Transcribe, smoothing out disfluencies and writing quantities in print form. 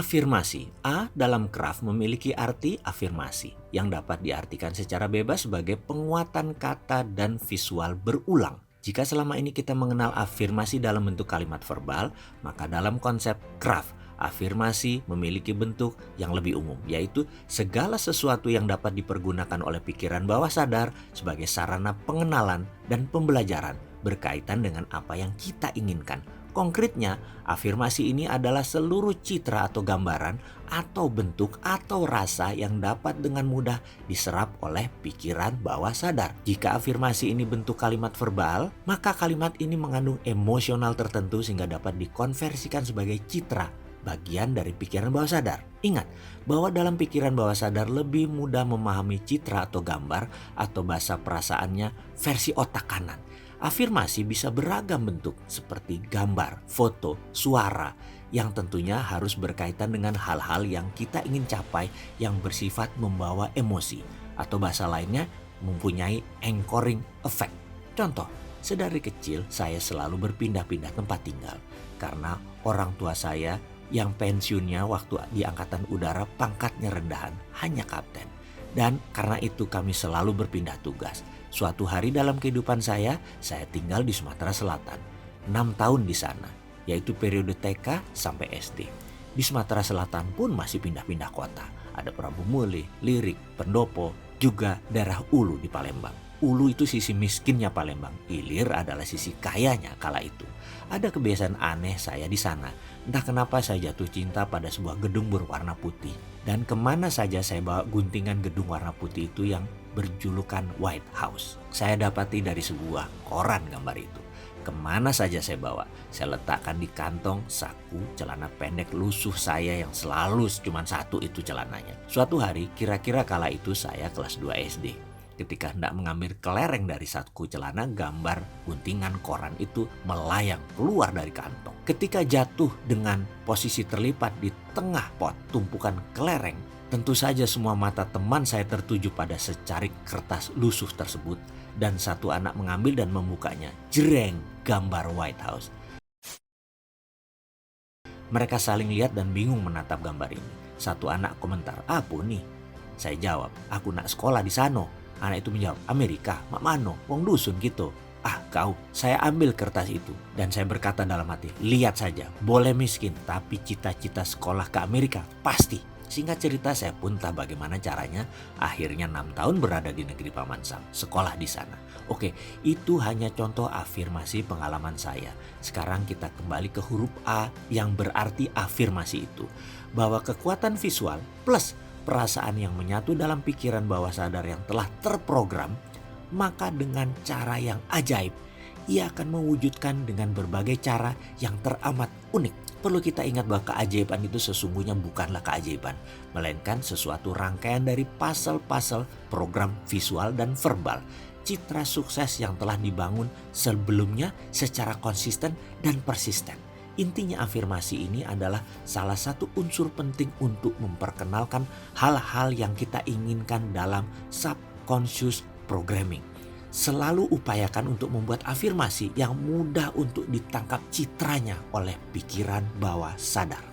Afirmasi. A dalam Kraft memiliki arti afirmasi yang dapat diartikan secara bebas sebagai penguatan kata dan visual berulang. Jika selama ini kita mengenal afirmasi dalam bentuk kalimat verbal, maka dalam konsep Kraft, afirmasi memiliki bentuk yang lebih umum, yaitu segala sesuatu yang dapat dipergunakan oleh pikiran bawah sadar sebagai sarana pengenalan dan pembelajaran berkaitan dengan apa yang kita inginkan. Konkretnya, afirmasi ini adalah seluruh citra atau gambaran atau bentuk atau rasa yang dapat dengan mudah diserap oleh pikiran bawah sadar. Jika afirmasi ini bentuk kalimat verbal, maka kalimat ini mengandung emosional tertentu sehingga dapat dikonversikan sebagai citra, bagian dari pikiran bawah sadar. Ingat bahwa dalam pikiran bawah sadar lebih mudah memahami citra atau gambar atau bahasa perasaannya versi otak kanan. Afirmasi bisa beragam bentuk seperti gambar, foto, suara yang tentunya harus berkaitan dengan hal-hal yang kita ingin capai yang bersifat membawa emosi atau bahasa lainnya mempunyai anchoring effect. Contoh, sedari kecil saya selalu berpindah-pindah tempat tinggal karena orang tua saya yang pensiunnya waktu di Angkatan Udara pangkatnya rendahan, hanya kapten. Dan karena itu kami selalu berpindah tugas. Suatu hari dalam kehidupan saya tinggal di Sumatera Selatan. 6 tahun di sana, yaitu periode TK sampai SD. Di Sumatera Selatan pun masih pindah-pindah kota. Ada Prabu Muli, Lirik, Pendopo, juga daerah Ulu di Palembang. Ulu itu sisi miskinnya Palembang, Ilir adalah sisi kayanya kala itu. Ada kebiasaan aneh saya di sana. Entah kenapa saya jatuh cinta pada sebuah gedung berwarna putih. Dan kemana saja saya bawa guntingan gedung warna putih itu yang berjulukan White House. Saya dapati dari sebuah koran gambar itu. Kemana saja saya bawa, saya letakkan di kantong saku celana pendek lusuh saya yang selalu cuma satu itu celananya. Suatu hari kira-kira kala itu saya kelas 2 SD. Ketika hendak mengambil kelereng dari saku celana, gambar guntingan koran itu melayang keluar dari kantong. Ketika jatuh dengan posisi terlipat di tengah pot tumpukan kelereng, tentu saja semua mata teman saya tertuju pada secarik kertas lusuh tersebut dan satu anak mengambil dan membukanya. Jreng, gambar White House. Mereka saling lihat dan bingung menatap gambar ini. Satu anak komentar, "Apa nih?" Saya jawab, "Aku nak sekolah di sana." Anak itu menjawab, "Amerika, mak mano, wong dusun gitu." "Ah kau," saya ambil kertas itu dan saya berkata dalam hati, "Lihat saja, boleh miskin tapi cita-cita sekolah ke Amerika pasti." Singkat cerita saya pun tak bagaimana caranya akhirnya 6 tahun berada di negeri Paman Sam, sekolah di sana. Oke, itu hanya contoh afirmasi pengalaman saya. Sekarang kita kembali ke huruf A yang berarti afirmasi itu. Bahwa kekuatan visual plus perasaan yang menyatu dalam pikiran bawah sadar yang telah terprogram, maka dengan cara yang ajaib, ia akan mewujudkan dengan berbagai cara yang teramat unik. Perlu kita ingat bahwa keajaiban itu sesungguhnya bukanlah keajaiban, melainkan sesuatu rangkaian dari puzzle-puzzle program visual dan verbal. Citra sukses yang telah dibangun sebelumnya secara konsisten dan persisten. Intinya afirmasi ini adalah salah satu unsur penting untuk memperkenalkan hal-hal yang kita inginkan dalam subconscious programming. Selalu upayakan untuk membuat afirmasi yang mudah untuk ditangkap citranya oleh pikiran bawah sadar.